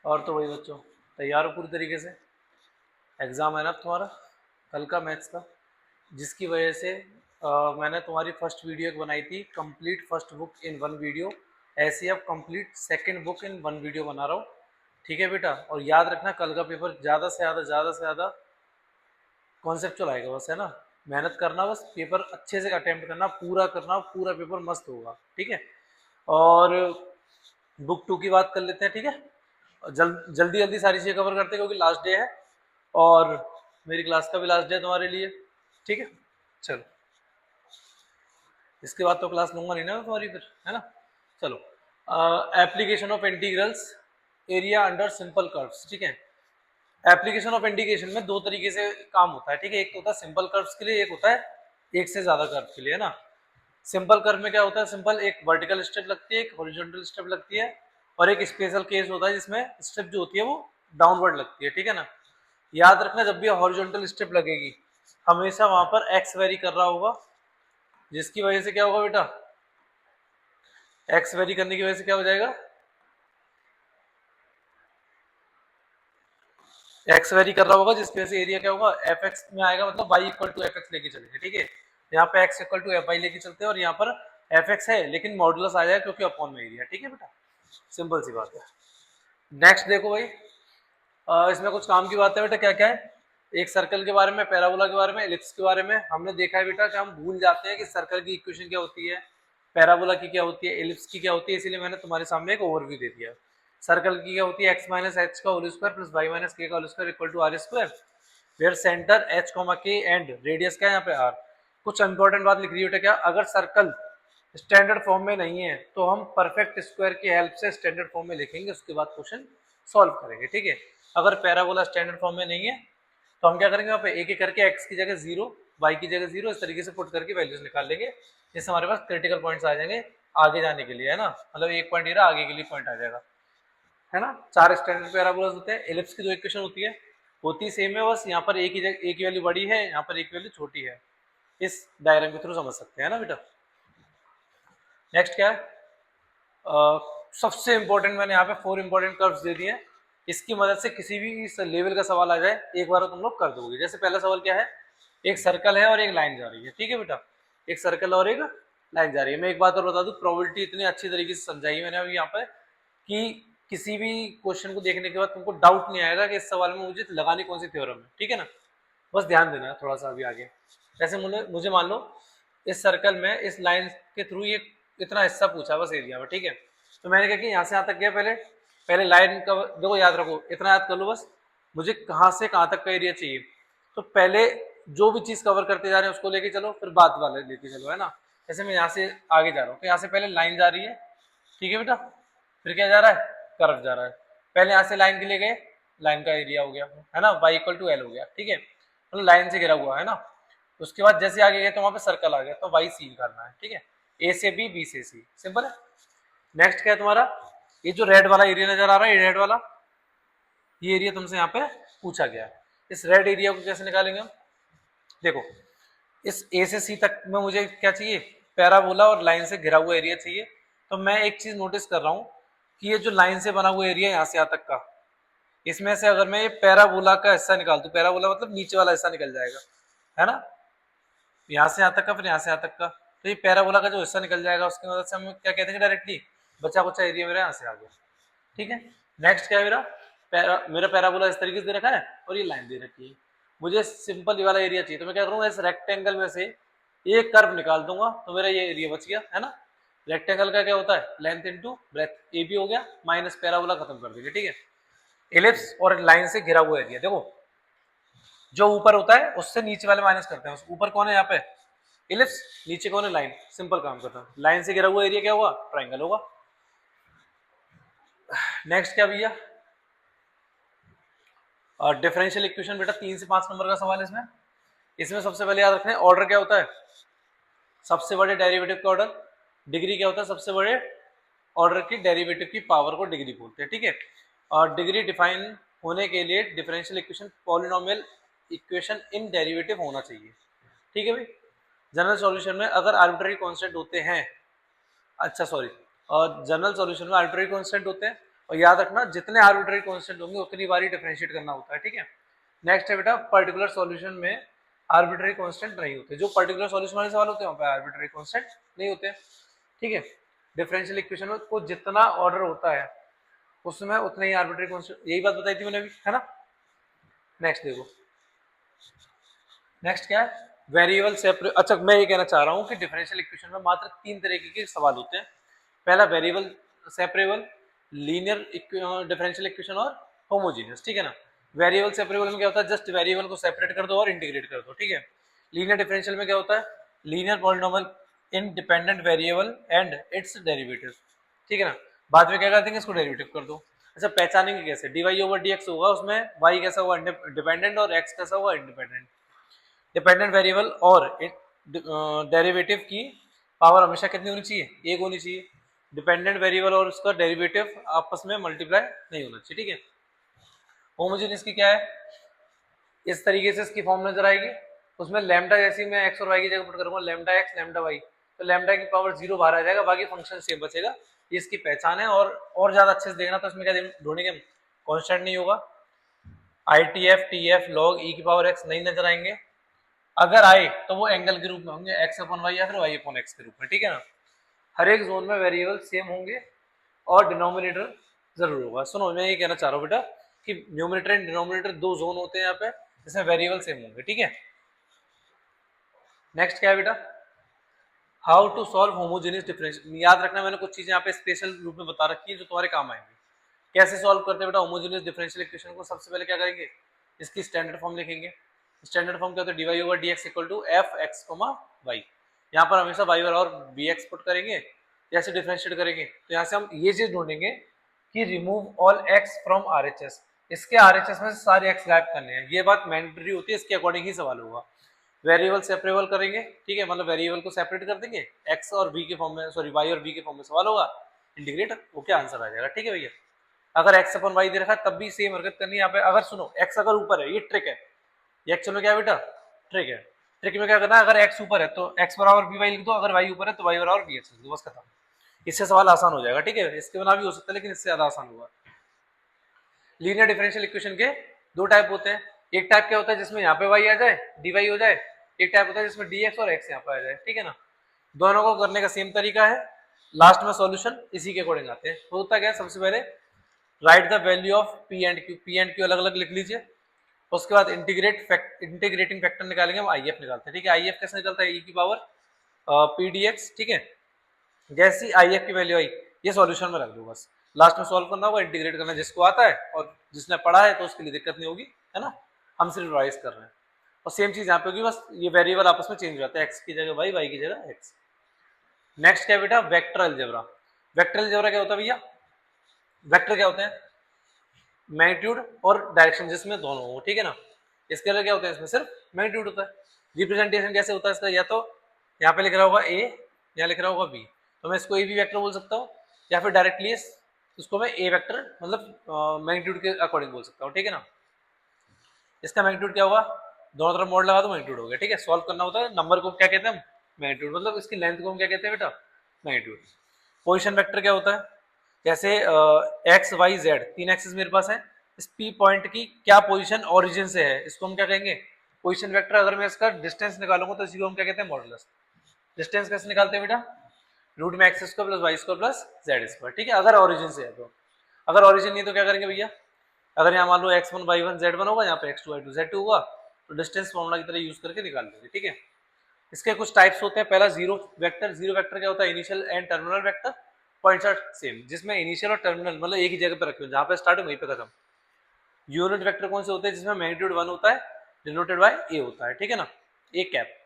और तो वही बच्चों, तैयार हो पूरी तरीके से? एग्ज़ाम है ना तुम्हारा कल का मैथ्स का, जिसकी वजह से मैंने तुम्हारी फर्स्ट वीडियो एक बनाई थी, complete first book in one video. ऐसे ही अब complete second book in one video बना रहा हूँ। ठीक है बेटा, और याद रखना कल का पेपर ज़्यादा से ज़्यादा कॉन्सेप्चुअल आएगा बस, है ना। मेहनत करना, बस पेपर अच्छे से अटेम्प्ट करना, पूरा करना, पूरा पेपर मस्त होगा। ठीक है, और बुक टू की बात कर लेते हैं। ठीक है, जल्दी जल्दी सारी चीज़ें कवर करते हैं क्योंकि लास्ट डे है, और मेरी क्लास का भी लास्ट डे है तुम्हारे लिए। ठीक है, चलो, इसके बाद तो क्लास लूंगा नहीं ना मैं तुम्हारी फिर, है ना। चलो, application of integrals area under simple curves. ठीक है, एप्लीकेशन ऑफ इंटीग्रेशन में दो तरीके से काम होता है। ठीक है, एक होता है सिंपल कर्व्स के लिए, एक होता है एक से ज्यादा कर्व के लिए, है ना। सिंपल कर्व में क्या होता है, सिंपल एक वर्टिकल स्टेप लगती है, एक हॉरिजॉन्टल स्टेप लगती है, और एक स्पेशल केस होता है जिसमें स्टेप जो होती है वो डाउनवर्ड लगती है। ठीक है ना। याद रखना, जब भी हॉरिजॉन्टल स्टेप लगेगी हमेशा वहां पर एक्स वेरी कर रहा होगा, जिसकी वजह से क्या होगा बेटा, एक्स वेरी करने की वजह से क्या हो जाएगा, एक्स वेरी कर रहा होगा, जिसकी वजह से एरिया क्या होगा, एफ एक्स में आएगा, मतलब Y equal to F X लेके चलेंगे। ठीक है, यहाँ पे X equal to F Y लेके चलते हैं, और यहाँ पर एफ एक्स है लेकिन मॉडुलस आ जाएगा क्योंकि अपॉन में एरिया। ठीक है बेटा, सिंपल सी बात है। नेक्स्ट देखो भाई, इसमें कुछ काम की बात है बेटा, क्या क्या है, एक सर्कल के बारे में, पैराबोला के बारे में, एलिप्स के बारे में। हमने देखा है बेटा कि हम भूल जाते हैं कि सर्कल की इक्वेशन क्या होती है, पैराबोला की क्या होती है, एलिप्स की क्या होती है, इसीलिए मैंने तुम्हारे सामने एक ओवरव्यू दे दिया। सर्कल की क्या होती है, एक्स माइनस एच का whole square plus Y minus K का whole square equal to R square, where centre H comma K and radius क्या है यहाँ पे आर। कुछ इंपॉर्टेंट बात लिख रही है क्या, अगर सर्कल स्टैंडर्ड फॉर्म में नहीं है तो हम परफेक्ट स्क्वायर की हेल्प से स्टैंडर्ड फॉर्म में लिखेंगे, उसके बाद क्वेश्चन सॉल्व करेंगे। ठीक है, अगर पैराबोला स्टैंडर्ड फॉर्म में नहीं है तो हम क्या करेंगे, वहाँ पे एक एक करके एक्स की जगह जीरो, वाई की जगह जीरो, इस तरीके से पुट करके वैल्यूज निकाल लेंगे, जिससे हमारे पास क्रिटिकल पॉइंट्स आ जाएंगे आगे जाने के लिए, है ना। मतलब एक पॉइंट ये रहा, आगे के लिए पॉइंट आ जाएगा, है ना। चार स्टैंडर्ड पैराबोलास होते हैं। एलिप्स की जो इक्वेशन होती सेम है, बस यहाँ पर एक ही एक ही वैल्यू बड़ी है, यहाँ पर एक वैल्यू छोटी है। इस डायग्राम के थ्रू समझ सकते हैं ना बेटा। नेक्स्ट क्या है, सबसे इंपॉर्टेंट, मैंने यहाँ पे 4 इंपॉर्टेंट कर्व्स दे दिए हैं, इसकी मदद से किसी भी इस लेवल का सवाल आ जाए एक बार तुम लोग कर दोगे। जैसे पहला सवाल क्या है, एक सर्कल है और एक लाइन जा रही है। ठीक है बेटा, एक सर्कल और एक लाइन जा रही है। मैं एक बात और बता दूं, प्रोबेबिलिटी इतनी अच्छी तरीके से समझाई मैंने अभी यहाँ पे कि किसी भी क्वेश्चन को देखने के बाद तुमको डाउट नहीं आएगा कि इस सवाल में मुझे लगानी कौन सी थ्योरम है। ठीक है ना, बस ध्यान देना थोड़ा सा अभी आगे। जैसे मुझे मान लो इस सर्कल में इस लाइन के थ्रू ये इतना हिस्सा पूछा बस एरिया में। ठीक है, तो मैंने कहा कि यहाँ से यहाँ तक गया, पहले पहले लाइन का देखो, याद रखो, इतना याद कर लो बस, मुझे कहाँ से कहाँ तक का एरिया चाहिए। तो पहले जो भी चीज कवर करते जा रहे हैं उसको लेके चलो, फिर बाद वाले लेके चलो, है ना। जैसे मैं यहाँ से आगे जा रहा हूँ तो यहाँ से पहले लाइन जा रही है। ठीक है बेटा, फिर क्या जा रहा है, कर्व जा रहा है। पहले यहाँ से लाइन के लिए गए, लाइन का एरिया हो गया, है ना, y इक्वल टू एल हो गया। ठीक है, मतलब लाइन से घिरा हुआ है ना। उसके बाद जैसे आगे गए तो वहां पे सर्कल आ गया, तो वाई सी निकालना है। ठीक है, ए से बी से सी, सिंपल है। नेक्स्ट क्या है तुम्हारा, ये जो रेड वाला एरिया नजर आ रहा है, ये रेड वाला, ये एरिया तुमसे यहाँ पे पूछा गया है। इस रेड एरिया को कैसे निकालेंगे हम, देखो, इस ए से सी तक में मुझे क्या चाहिए, पैराबोला और लाइन से घिरा हुआ एरिया चाहिए। तो मैं एक चीज नोटिस कर रहा हूँ कि ये जो लाइन से बना हुआ एरिया यहाँ से यहाँ तक का, इसमें से अगर मैं ये पैराबोला का हिस्सा निकाल दूं, पैराबोला मतलब नीचे वाला हिस्सा निकल जाएगा, है ना, यहाँ से यहाँ तक का, फिर यहाँ से यहाँ तक का, तो ये पैराबोला का जो हिस्सा निकल जाएगा उसकी मदद से हम क्या कहते हैं डायरेक्टली, बचा कुचा एरिया मेरा यहाँ से आ गया। ठीक है, नेक्स्ट क्या है मेरा पैराबोला इस तरीके से दे रखा है और ये लाइन दे रखी है। मुझे सिंपल ये वाला एरिया चाहिए, तो मैं क्या करूँगा, इस रेक्टेंगल में से एक कर्व निकाल दूंगा तो मेरा ये एरिया बच गया, है ना। रेक्टेंगल का क्या होता है, length into breadth, A B हो गया, माइनस पैराबोला खत्म कर देंगे। ठीक है, एलिप्स और लाइन से घिरा हुआ एरिया, देखो जो ऊपर होता है उससे नीचे वाले माइनस करते हैं, ऊपर कौन है यहाँ पे, एलिप्स, नीचे कौन है, लाइन, सिंपल काम करता है। लाइन से घिरा हुआ एरिया क्या हुआ, ट्राइंगल होगा। नेक्स्ट क्या भैया, डिफरेंशियल इक्वेशन बेटा 3 से 5 नंबर का सवाल है इसमें। इसमें सबसे पहले याद रखना है ऑर्डर क्या होता है, सबसे बड़े डेरिवेटिव का ऑर्डर, डिग्री क्या होता है, सबसे बड़े ऑर्डर की डेरिवेटिव की पावर को डिग्री बोलते हैं। ठीक है, और डिग्री डिफाइन होने के लिए differential equation polynomial equation in derivative होना चाहिए। ठीक है भाई, जनरल सॉल्यूशन में अगर आर्बिट्ररी कांस्टेंट होते हैं, अच्छा सॉरी, और जनरल सॉल्यूशन में आर्बिट्ररी कांस्टेंट होते हैं और याद रखना जितने आर्बिट्रेरी कांस्टेंट होंगे उतनी बार ही डिफरेंशिएट करना होता है, ठीक है। नेक्स्ट है बेटा पर्टिकुलर सॉल्यूशन में आर्बिट्रेरी कांस्टेंट नहीं होते, जो पर्टिकुलर सॉल्यूशन वाले सवाल होते हैं वहाँ पे आर्बिट्रेरी कांस्टेंट नहीं होते, ठीक है। डिफरेंशियल इक्वेशन में को जितना ऑर्डर होता है उसमें उतने ही आर्बिट्रेरी कांस्टेंट, यही बात बताई थी मैंने अभी, है ना। नेक्स्ट देखो, नेक्स्ट क्या है वेरिएबल सेपरेबल। अच्छा मैं ये कहना चाह रहा हूँ कि डिफरेंशियल इक्वेशन में मात्र 3 तरीके के सवाल होते हैं। पहला variable separable, linear differential equation और होमोजेनियस, ठीक है ना। वेरिएबल सेपरेबल में क्या होता है, जस्ट वेरिएबल को सेपरेट कर दो और इंटीग्रेट कर दो, ठीक है। लीनियर डिफरेंशियल में क्या होता है, linear polynomial independent variable and it's derivative, ठीक है ना। बाद में क्या कर देंगे, इसको डेरिवेटिव कर दो। अच्छा पहचानेंगे कैसे, डी ओवर डी एक्स होगा, उसमें वाई कैसा हुआ डिपेंडेंट और एक्स कैसा हुआ इंडिपेंडेंट। डिपेंडेंट वेरिएबल और डेरिवेटिव की पावर हमेशा कितनी होनी चाहिए, एक होनी चाहिए। डिपेंडेंट वेरिएबल और उसका डेरिवेटिव आपस में मल्टीप्लाई नहीं होना चाहिए, ठीक है। होमोजेनियस की क्या है, इस तरीके से इसकी फॉर्म नजर आएगी, उसमें लैम्डा जैसी मैं एक्स और वाई की जगह पुट करूंगा लैम्डा एक्स लैम्डा वाई, तो लैम्डा की पावर 0 बाहर आ जाएगा, बाकी फंक्शन सेम बचेगा। ये इसकी पहचान है। और ज्यादा अच्छे से देखना तो इसमें क्या ढूंढेंगे, कांस्टेंट नहीं होगा, I T F T F log E की पावर एक्स नहीं नजर आएंगे, अगर आए तो वो एंगल के रूप में होंगे, एक्स अपॉन वाई या फिर वाई अपॉन एक्स के रूप में, ठीक है ना। हर एक जोन में वेरिएबल सेम होंगे और डिनोमिनेटर जरूर होगा। सुनो मैं ये कहना चाह रहा हूँ बेटा कि न्यूमरेटर एंड डिनोमिनेटर दो जोन होते हैं यहाँ पे जिसमें वेरिएबल सेम होंगे, ठीक है। नेक्स्ट क्या है बेटा, how to solve homogeneous differential. याद रखना मैंने कुछ चीजें यहाँ पे स्पेशल रूप में बता रखी है जो तुम्हारे काम आएंगे। कैसे सॉल्व करते हैं बेटा होमोजेनियस डिफरेंशियल इक्वेशन को, सबसे पहले क्या करेंगे, इसकी स्टैंडर्ड फॉर्म लिखेंगे। स्टैंडर्ड फॉर्म क्या होता है, D over D X equal to F X comma Y. यहाँ पर हमेशा वाई और बी एक्स पुट करेंगे, जैसे डिफरेंशिएट करेंगे तो यहाँ से हम ये चीज ढूंढेंगे कि remove all x from R H S, इसके आर एच एस में से सारे एक्स गायब करने हैं। ये बात मैंडेटरी होती है, इसके अकॉर्डिंग ही सवाल होगा। वेरिएबल सेपरेबल करेंगे, ठीक है, मतलब वेरिएबल को सेपरेट कर देंगे, एक्स और बी के फॉर्म में, सॉरी वाई और बी के फॉर्म में सवाल होगा, इंटीग्रेट होकर आंसर आ जाएगा, ठीक है भैया। अगर एक्स अपन वाई दे रखा है तब भी सेम हरकत करनी है यहाँ पे। अगर सुनो एक्स अगर ऊपर है, ये ट्रिक है, ये एक्चुअल में क्या है बेटा, ट्रिक है। ट्रिक में क्या करना है, अगर एक्स ऊपर है तो एक्स बराबर बी वाई लिख दो, अगर वाई ऊपर है तो वाई बराबर बी एक्स लिख दो, बस खत्म। इससे सवाल आसान हो जाएगा, ठीक है। इसके बिना भी हो सकता है लेकिन इससे ज्यादा आसान होगा। लीनियर डिफरेंशियल इक्वेशन के दो टाइप होते हैं, एक टाइप क्या होता है जिसमें यहाँ पे वाई आ जाए डी वाई हो जाए, एक टाइप होता है जिसमें डी एक्स और एक्स यहाँ पे आ जाए, ठीक है ना। दोनों को करने का सेम तरीका है, लास्ट में सॉल्यूशन इसी के अकॉर्डिंग आते हैं। होता क्या है, सबसे पहले right the value of P and Q अलग अलग लिख लीजिए, उसके बाद इंटीग्रेटिंग फैक्टर निकालेंगे, हम आई एफ निकालते हैं, ठीक है। आई एफ कैसे निकलता है, ई की पावर पी डी एक्स, ठीक है। जैसी आई एफ की वैल्यू आई ये सॉल्यूशन में रख दो, बस लास्ट में सॉल्व करना होगा, इंटीग्रेट करना जिसको आता है, और जिसने पढ़ा है तो उसके लिए दिक्कत नहीं होगी, है ना। हम सिर्फ रिवाइज कर रहे हैं। और सेम चीज यहाँ पे होगी, बस ये वेरिएबल आपस में चेंज हो जाता है, एक्स की जगह वाई, वाई की जगह एक्स। नेक्स्ट क्या बेटा, वेक्टर अलजेब्रा। वेक्टर अलजेब्रा क्या होता है भैया, वेक्टर क्या होते हैं, मैग्नीट्यूड और डायरेक्शन जिसमें दोनों हो, ठीक है ना। इसके लिए क्या होता है, इसमें सिर्फ मैग्नीट्यूड होता है। रिप्रेजेंटेशन कैसे होता है इसका, या तो यहाँ पे लिख रहा होगा ए, यहाँ लिख रहा होगा बी, तो मैं इसको ए बी वेक्टर बोल सकता हूँ, या फिर डायरेक्टली इसको मैं ए वेक्टर मतलब मैग्नीट्यूड के अकॉर्डिंग बोल सकता हूँ, ठीक है ना। इसका मैग्नीट्यूड क्या होगा, दोनों तरफ मोड लगा दो मैग्नीट्यूड हो गया, ठीक है। सॉल्व करना होता है, नंबर को क्या कहते हैं हम, मैग्नीट्यूड, मतलब इसकी लेंथ को हम क्या कहते हैं बेटा, मैग्नीट्यूड। पोजीशन वेक्टर क्या होता है, जैसे एक्स वाई जेड तीन एक्सिस मेरे पास है, इस पी पॉइंट की क्या पोजीशन ओरिजिन से है, इसको हम क्या कहेंगे, पोजीशन वेक्टर। अगर मैं इसका डिस्टेंस निकालूंगा तो इसी को हम क्या कहते हैं, मॉडुलस। डिस्टेंस कैसे निकालते हैं बेटा, रूट में X square plus Y square plus Z square, ठीक है, अगर ओरिजिन से है तो। अगर ओरिजिन नहीं तो क्या करेंगे भैया, अगर यहाँ मान लो x1 y1 z1 होगा, यहाँ पे x2 y2 z2 होगा, तो डिस्टेंस फॉर्मूला की तरह यूज करके निकाल लेंगे, ठीक है। इसके कुछ टाइप्स होते हैं, पहला जीरो वेक्टर। जीरो वेक्टर क्या होता है, initial and terminal vector, points are same, जिसमें इनिशियल और टर्मिनल मतलब एक ही जगह पे रखे हो, जहाँ पे स्टार्ट है वहीं पे खत्म। यूनिट वेक्टर कौन से होते हैं, जिसमें मैग्नीट्यूड 1 होता है, डिनोटेड बाय ए होता है, ठीक है ना, एक कैप।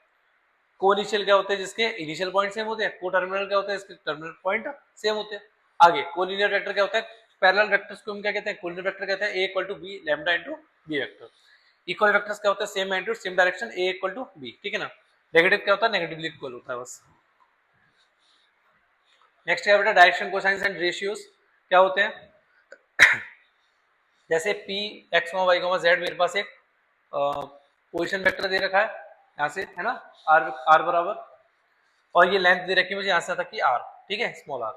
को इनिशियल क्या होते हैं, जिसके इनिशियल पॉइंट सेम होते हैं। को टर्मिनल क्या होता है, इसके टर्मिनल पॉइंट सेम होते हैं। आगे कोलिनियर वेक्टर क्या होता है, पैरेलल वेक्टर्स को हम क्या कहते हैं, कोलिनियर वेक्टर कहते हैं, A equal to B lambda into B vector. Equal vectors क्या होता है, same magnitude same direction, A equal to B, ठीक है ना। नेगेटिव क्या होता है, नेगेटिवली इक्वल होता है, बस। नेक्स्ट क्या बेटा, डायरेक्शन कोसाइंस एंड रेशियोज क्या होते हैं, जैसे पी एक्स वाई जेड मेरे पास एक पोजीशन वेक्टर दे रखा है यहाँ से, है ना, आर आर बराबर, और ये लेंथ दे रखी है मुझे यहाँ से तक की आर, ठीक है, स्मॉल आर।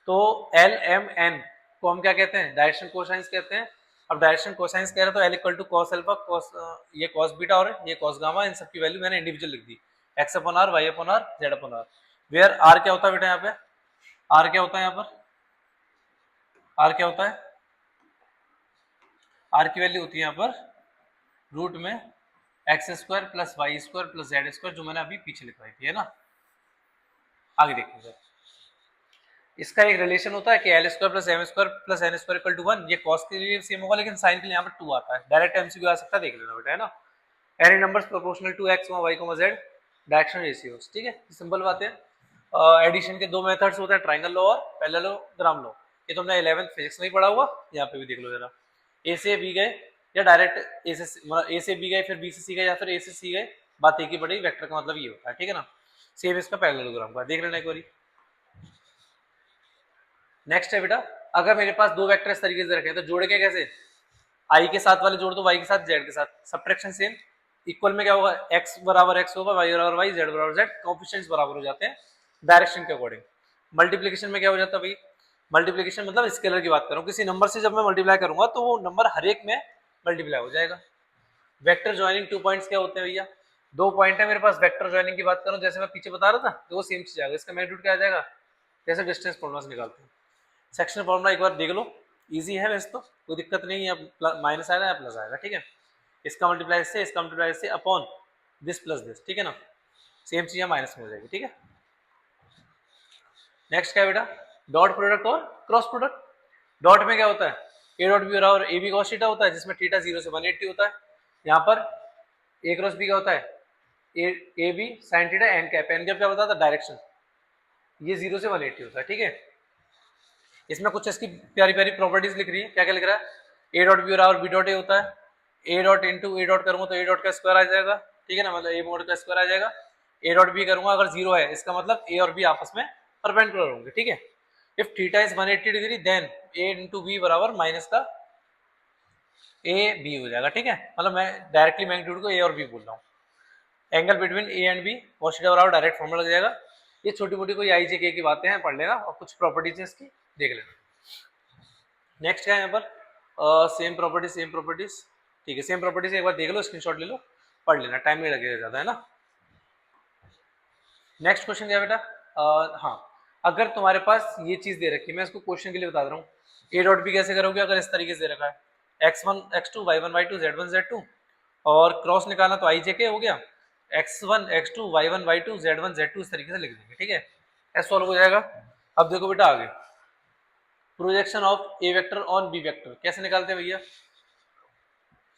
तो एल एम एन को हम क्या कहते हैं, डायरेक्शन कोसाइंस कहते हैं। अब डायरेक्शन कोसाइंस कह रहे तो L equal to cos alpha, cos ये कॉस बीटा और ये कॉस गामा, इन सब की वैल्यू मैंने इंडिविजुअल लिख दी, X upon R, Y upon R, Z upon R. Where R क्या होता है बेटा, यहाँ पे आर क्या होता है, यहाँ पर आर क्या होता है, आर की वैल्यू होती है यहाँ पर रूट में X square plus Y square plus Z square, जो मैंने अभी पीछे लिखवाई थी, है ना। आगे देखिए सर, इसका एक रिलेशन होता है कि L square plus M square plus N square equal to 1। ये कॉस के लिए सेम होगा लेकिन साइन के लिए यहाँ पर 2 आता है, डायरेक्ट एमसीक्यू आ सकता है, देख लेना बेटा, है ना। Any numbers proportional to X, Y, Z, direction ratios, ठीक है, सिंपल बात है। एडिशन के दो मेथड्स होते हैं, ट्रायंगल लॉ और पैरेललोग्राम लॉ। ये तुमने 11th फिजिक्स में ही पढ़ा हुआ, यहाँ पे भी देख लो जरा। ए से बी गए या डायरेक्ट ए से बी गए, फिर बी से सी गए, या फिर ए से सी गए, बात एक ही पड़ी, वेक्टर का मतलब ये होता है, ठीक है ना। सेम इसका पैरेललोग्राम का देख लेना एक बारी। नेक्स्ट है बेटा, अगर मेरे पास दो वेक्टर इस तरीके से रखे तो जोड़ेंगे कैसे, आई के साथ वाले जोड़ दो वाई के साथ, जेड के साथ, सब्ट्रैक्शन सेम। इक्वल में क्या होगा, एक्स बराबर एक्स होगा, वाई बराबर वाई, जेड बराबर जेड, कोएफिशिएंट्स बराबर हो जाते हैं डायरेक्शन के अकॉर्डिंग। मल्टीप्लिकेशन में क्या हो जाता है भाई, मल्टीप्लिकेशन मतलब स्केलर की बात करूं, किसी नंबर से जब मैं मल्टीप्लाई करूंगा तो वो नंबर हर एक में मल्टीप्लाई हो जाएगा। वेक्टर ज्वाइनिंग 2 पॉइंट्स क्या होते हैं भैया, 2 पॉइंट है मेरे पास, वेक्टर ज्वाइनिंग की बात करूं जैसे मैं पीछे बता रहा था, तो वो सेम चीज आएगा, इसका मैग्नीट्यूड क्या आ जाएगा, जैसे डिस्टेंस फॉर्मूला से निकालते हैं। सेक्शन फॉर्मूला एक बार देख लो, इजी है वैसे तो, कोई दिक्कत नहीं है, माइनस आएगा या प्लस आएगा, ठीक है। इसका मल्टीप्लाई इससे, इसका मल्टीप्लाई इससे, अपॉन दिस प्लस दिस, ठीक है ना, सेम चीज माइनस में हो जाएगी, ठीक है। नेक्स्ट क्या है बेटा, डॉट प्रोडक्ट और क्रॉस प्रोडक्ट। डॉट में क्या होता है, ए डॉट बी और ए बी कॉस थीटा होता है, जिसमें थीटा 0 से 180 होता है। यहाँ पर ए क्रॉस बी क्या होता है, A B sine theta N cap, N cap क्या बताता है, डायरेक्शन, ये 0 से 180 होता है, ठीक है। इसमें कुछ इसकी प्यारी प्यारी प्रॉपर्टीज लिख रही है, क्या क्या लिख रहा है, ए डॉट बी और बी डॉट ए होता है, ए डॉट इंटू ए डॉट करूंगा तो ए डॉट का स्क्वायर आ जाएगा, ठीक है ना, मतलब ए मोड का स्क्वायर आ जाएगा। ए डॉट बी करूंगा अगर 0 है, इसका मतलब ए और बी आपस में परपेंडिकुलर होंगे, ठीक है। If theta is 180 degree then A into B बराबर माइनस का ए बी हो जाएगा, ठीक है, मतलब मैं डायरेक्टली मैग्नीट्यूड को ए और बी बोल रहा हूँ। Angle between A and B cos theta बराबर डायरेक्ट फॉर्मूला लग जाएगा। ये छोटी मोटी कोई आई जे के की बातें हैं, पढ़ लेना, और कुछ प्रॉपर्टीज है इसकी देख लेना। नेक्स्ट क्या है यहाँ पर, सेम प्रॉपर्टीज, ठीक है, सेम प्रॉपर्टीज एक बार देख लो, स्क्रीनशॉट ले लो, पढ़ लेना, टाइम नहीं लगेगा ज़्यादा, है ना। नेक्स्ट क्वेश्चन क्या बेटा, हाँ, अगर तुम्हारे पास ये चीज़ दे रखी है, मैं इसको क्वेश्चन के लिए बता रहा हूँ, ए डॉट बी कैसे करोगे, अगर इस तरीके से रखा है x1 x2 y1 y2 z1 z2, और क्रॉस निकालना तो आई जे के हो गया, x1 x2 y1 y2 z1 z2, इस तरीके से लिख देंगे, ठीक है, ऐसा सॉल्व हो जाएगा। अब देखो बेटा आगे, projection of A vector on B vector कैसे निकालते हैं भैया,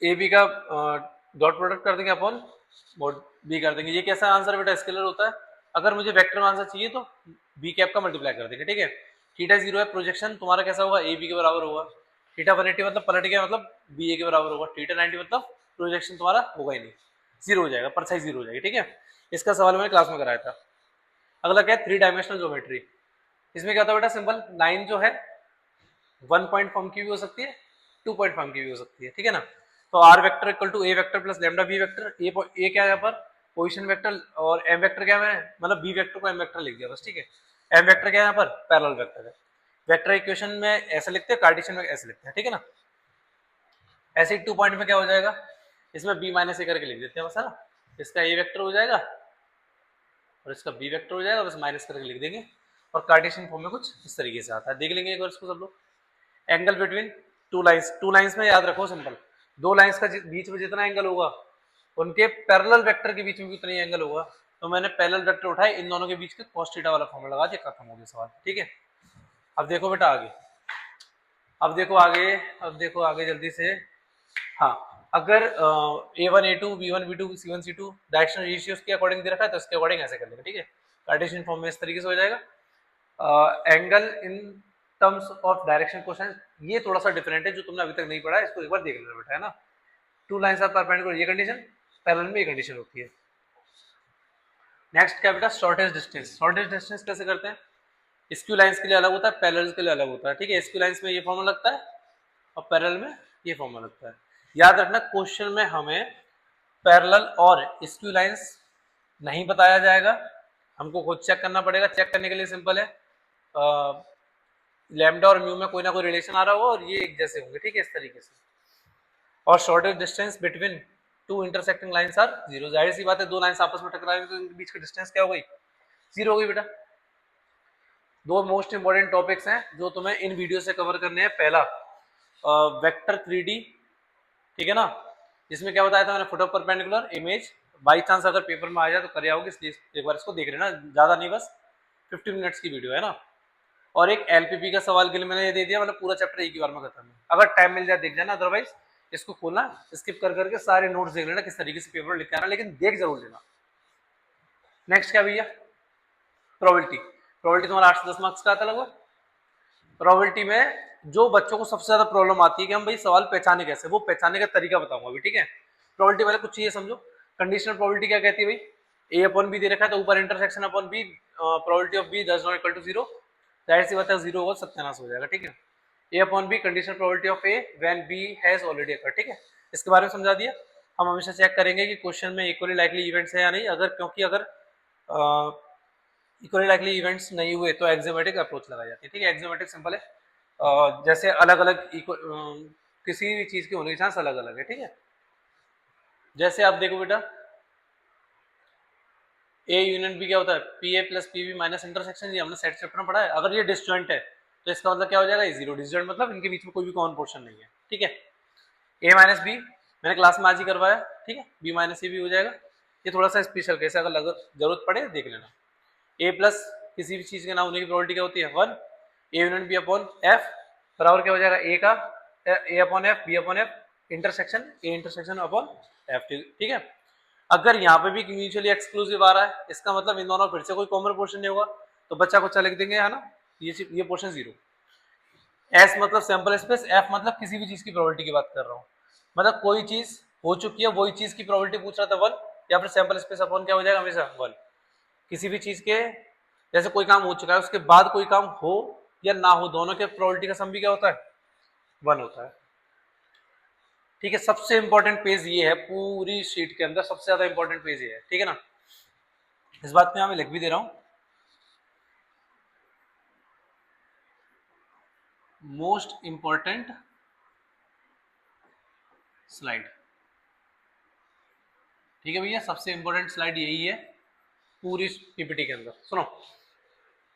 ए बी का डॉट प्रोडक्ट कर देंगे अपॉन बी कर देंगे। ये कैसा आंसर बेटा, स्केलर होता है। अगर मुझे वेक्टर में आंसर चाहिए तो बी कैप का मल्टीप्लाई कर देंगे, ठीक है। थीटा 0 है, प्रोजेक्शन तुम्हारा कैसा होगा, ए बी के बराबर होगा। थीटा 180 मतलब पलट गया, मतलब बी ए के बराबर होगा। थीटा 90 मतलब प्रोजेक्शन तुम्हारा होगा ही नहीं, 0 हो जाएगा, परसाई 0 हो जाएगी, ठीक है। इसका सवाल मैंने क्लास में कराया था। अगला क्या है, 3 डायमेंशनल ज्योमेट्री। इसमें क्या होता है बेटा, सिंपल, लाइन जो है 1 पॉइंट फॉर्म की भी हो सकती है, 2 पॉइंट फॉर्म की भी हो सकती है, ठीक है ना। तो R vector equal to A vector plus lambda B vector, A क्या है यहाँ पर, पोजीशन वेक्टर, और एम वेक्टर क्या है, मतलब बी वेक्टर को एम वेक्टर लिख दिया बस, ठीक है। एम वेक्टर क्या है यहाँ पर, पैरेलल वेक्टर है। वेक्टर इक्वेशन में ऐसे लिखते हैं, कार्टेशियन में ऐसे लिखते हैं, ठीक है ना। ऐसे ही 2 पॉइंट में क्या हो जाएगा, इसमें बी माइनस ए करके लिख देते हैं बस, है ना। इसका ए वेक्टर हो जाएगा और इसका बी वेक्टर हो जाएगा, बस माइनस करके लिख देंगे, और कार्टेशियन फॉर्म में कुछ इस तरीके से आता है, देख लेंगे एक बार इसको सब लोग। एंगल बिटवीन टू लाइंस में याद रखो, सिंपल, दो लाइंस का बीच में जितना एंगल होगा उनके पैरेलल वेक्टर के बीच में भी उतना ही एंगल होगा। तो मैंने पैरेलल वेक्टर उठाए, इन दोनों के बीच के cos थीटा वाला फॉर्मूला लगा दिया, खत्म हो गया सवाल, ठीक है। अब देखो बेटा आगे, अब देखो आगे जल्दी से। हाँ, अगर A1 A2 B1 B2 C1 C2 direction ratios के अकॉर्डिंग दे रखा है तो इसके अकॉर्डिंग ऐसे कर लेंगे, ठीक है। कार्टेशियन फॉर्म में इस तरीके से हो जाएगा। Angle in terms of direction question, ये थोड़ा सा डिफरेंट है, जो तुमने अभी तक नहीं पढ़ा है, इसको एक बार देख लेना बेटा, है ना। 2 लाइंस आर परपेंडिकुलर, ये कंडीशन, पैरेलल में ये कंडीशन होती है। नेक्स्ट क्या बेटा, शॉर्टेस्ट डिस्टेंस। शॉर्टेस्ट डिस्टेंस कैसे करते हैं, स्क्यू लाइंस के लिए अलग होता है, पैरेलल के लिए अलग होता है, ठीक है। स्क्यू लाइंस में ये फॉर्मूला लगता है और पैरेलल में ये फॉर्मूला लगता है। याद रखना, क्वेश्चन में हमें पैरेलल और स्क्यू लाइंस नहीं बताया जाएगा, हमको खुद चेक करना पड़ेगा। चेक करने के लिए सिंपल है, लैम्डा और म्यू में कोई ना कोई रिलेशन आ रहा हो और ये एक जैसे होंगे, ठीक है, इस तरीके से। और shortest distance between two intersecting lines are zero, जाहिर सी बात है दो लाइंस आपस में टकराएंगे तो इनके बीच की डिस्टेंस क्या हो गई, जीरो हो गई बेटा। दो मोस्ट इंपॉर्टेंट टॉपिक्स हैं जो तुम्हें इन वीडियो से कवर करने हैं। पहला वेक्टर 3D, ठीक है ना, जिसमें क्या बताया था मैंने, foot of perpendicular image. By chance अगर पेपर में आ जाए तो कर आओगे, इसलिए एक बार इसको देख लेना, ज्यादा नहीं, बस 15 मिनट्स की वीडियो है ना। और एक एलपीपी का सवाल के लिए मैंने ये दे दिया, मतलब पूरा चैप्टर एक ही बार में खत्म है। अगर टाइम मिल जाए देख जाना, अदरवाइज इसको खोलना, स्किप कर करके सारे नोट्स देख लेना किस तरीके से पेपर लिख के आना, लेकिन देख जरूर लेना। नेक्स्ट क्या भैया, प्रोबेबिलिटी। प्रोबेबिलिटी तुम्हारा 8 से 10 मार्क्स का आता है लगभग। प्रोबेबिलिटी में जो बच्चों को सबसे ज्यादा प्रॉब्लम आती है कि हम भाई सवाल पहचाने कैसे, वो पहचाने का तरीका बताऊंगा अभी, ठीक है। प्रोबेबिलिटी वाले कुछ चीजें समझो। कंडीशनल प्रोबेबिलिटी क्या कहती है भाई, ए अपॉन बी दे रखा है तो ऊपर intersection upon B, probability of B does not equal to 0, जाहिर सी बात है 0 होगा, सत्यानाश हो जाएगा, ठीक है। A upon B conditional probability of A when B has already occurred, ठीक है। इसके बारे में समझा दिया। हम हमेशा चेक करेंगे कि क्वेश्चन में इक्वली लाइकली इवेंट्स है या नहीं, अगर क्योंकि अगर इक्वली लाइकली इवेंट्स नहीं हुए तो एक्सियोमेटिक अप्रोच लगाई जाती है, ठीक है। एक्सियोमेटिक सिंपल है, जैसे अलग अलग किसी भी चीज के होने के चांस अलग अलग है, ठीक है। जैसे आप देखो बेटा, ए यूनियन बी क्या होता है, P A plus P B minus intersection, ये हमने सेट चैप्टर में पढ़ा है। अगर ये डिसजॉइंट है तो इसका मतलब क्या हो जाएगा, जीरो। डिसजॉइंट मतलब इनके बीच में कोई भी कॉमन पोर्शन नहीं है, ठीक है। ए माइनस बी मैंने क्लास में आज ही करवाया, ठीक है। बी माइनस ए भी हो जाएगा। ये थोड़ा सा स्पेशल केस है, अगर जरूरत पड़े देख लेना। ए प्लस किसी भी चीज के ना होने की प्रोबेबिलिटी क्या होती है, 1। A union B upon F बराबर क्या हो जाएगा, ए का A upon F, B upon F, intersection A intersection upon F, ठीक है। अगर यहाँ पे भी म्यूचुअली एक्सक्लूसिव आ रहा है, इसका मतलब इन दोनों फिर से कोई कॉमन पोर्शन नहीं होगा, तो बच्चा कुछ लिख देंगे, है ना, ये पोर्शन जीरो। एस मतलब सैंपल स्पेस, एफ मतलब किसी भी चीज की प्रोबेबिलिटी की बात कर रहा हूँ, मतलब कोई चीज हो चुकी है वही चीज की प्रोबेबिलिटी पूछ रहा था 1, या फिर सैंपल स्पेस अपॉन क्या हो जाएगा हमेशा 1। किसी भी चीज के जैसे कोई काम हो चुका है उसके बाद कोई काम हो या ना हो, दोनों के प्रोबेबिलिटी का सम भी क्या होता है, 1 होता है, ठीक है। सबसे इंपॉर्टेंट पेज ये है पूरी शीट के अंदर, सबसे ज्यादा इंपॉर्टेंट पेज ये है, ठीक है ना। इस बात को यहां मैं लिख भी दे रहा हूं, मोस्ट इंपॉर्टेंट स्लाइड, ठीक है भैया। सबसे इंपॉर्टेंट स्लाइड यही है पूरी पीपीटी के अंदर। सुनो,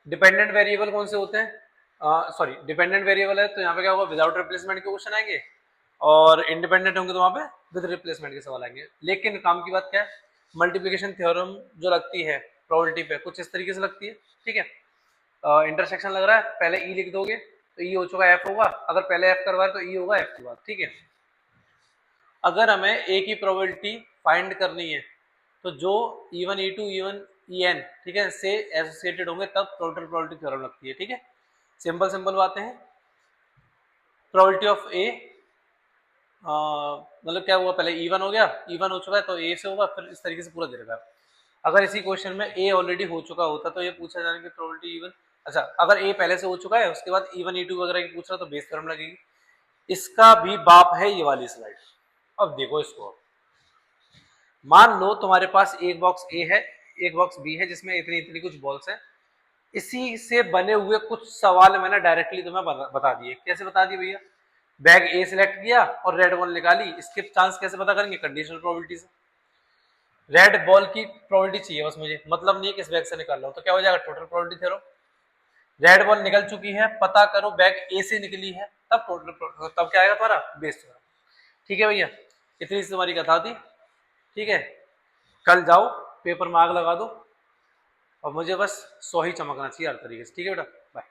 डिपेंडेंट वेरिएबल कौन से होते हैं, सॉरी डिपेंडेंट वेरिएबल है तो यहाँ पे क्या होगा, विदाउट रिप्लेसमेंट के क्वेश्चन आएंगे, और इंडिपेंडेंट होंगे तो वहां पे विद रिप्लेसमेंट के सवाल आएंगे। लेकिन काम की बात क्या है, मल्टीप्लिकेशन थ्योरम जो लगती है प्रोबेबिलिटी पे कुछ इस तरीके से लगती है, ठीक है। इंटरसेक्शन लग रहा है, पहले ई लिख दोगे तो ई हो चुका एफ होगा, अगर पहले एफ करवा तो ई होगा एफ के बाद, ठीक है। अगर हमें ए की प्रोबेबिलिटी फाइंड करनी है तो जो E1 E2 E1 En, ठीक है, से एसोसिएटेड होंगे तब टोटल प्रोबेबिलिटी थ्योरम लगती है, ठीक है। सिंपल सिंपल बातें हैं। प्रोबेबिलिटी ऑफ ए मतलब क्या हुआ, पहले E1 हो गया, E1 हो चुका है तो ए से होगा, फिर इस तरीके से पूरा दे रखा है। अगर इसी क्वेश्चन में ए ऑलरेडी हो चुका होता तो ये पूछा जाने की प्रोबेबिलिटी E1, अच्छा अगर ए पहले से हो चुका है उसके बाद E1 E2 वगैरह की पूछ रहा तो बेस थ्योरम लगेगी। इसका भी बाप है ये वाली स्लाइड। अब देखो इसको, मान लो तुम्हारे पास एक बॉक्स ए है, एक बॉक्स बी है जिसमें इतनी इतनी कुछ बॉल्स हैं, इसी से बने हुए कुछ सवाल मैंने डायरेक्टली तुम्हें बता दिए। कैसे बता दिए भैया, बैग ए सिलेक्ट किया और रेड बॉल निकाली, इसके चांस कैसे पता करेंगे, कंडीशनल प्रोबेबिलिटी से। रेड बॉल की प्रोबेबिलिटी चाहिए बस मुझे, मतलब नहीं है किस बैग से निकाल रहा हूं, तो क्या हो जाएगा, total probability theorem. Red ball निकल चुकी है, पता करो बैग ए से निकली है, तब टोटल, तब क्या आएगा तुम्हारा, बेस थ्योरम, ठीक है भैया। इतनी सी तुम्हारी कथा थी, ठीक है। कल जाओ पेपर में आग लगा दो और मुझे बस 100 ही चमकना चाहिए हर तरीके से, ठीक है बेटा, बाय।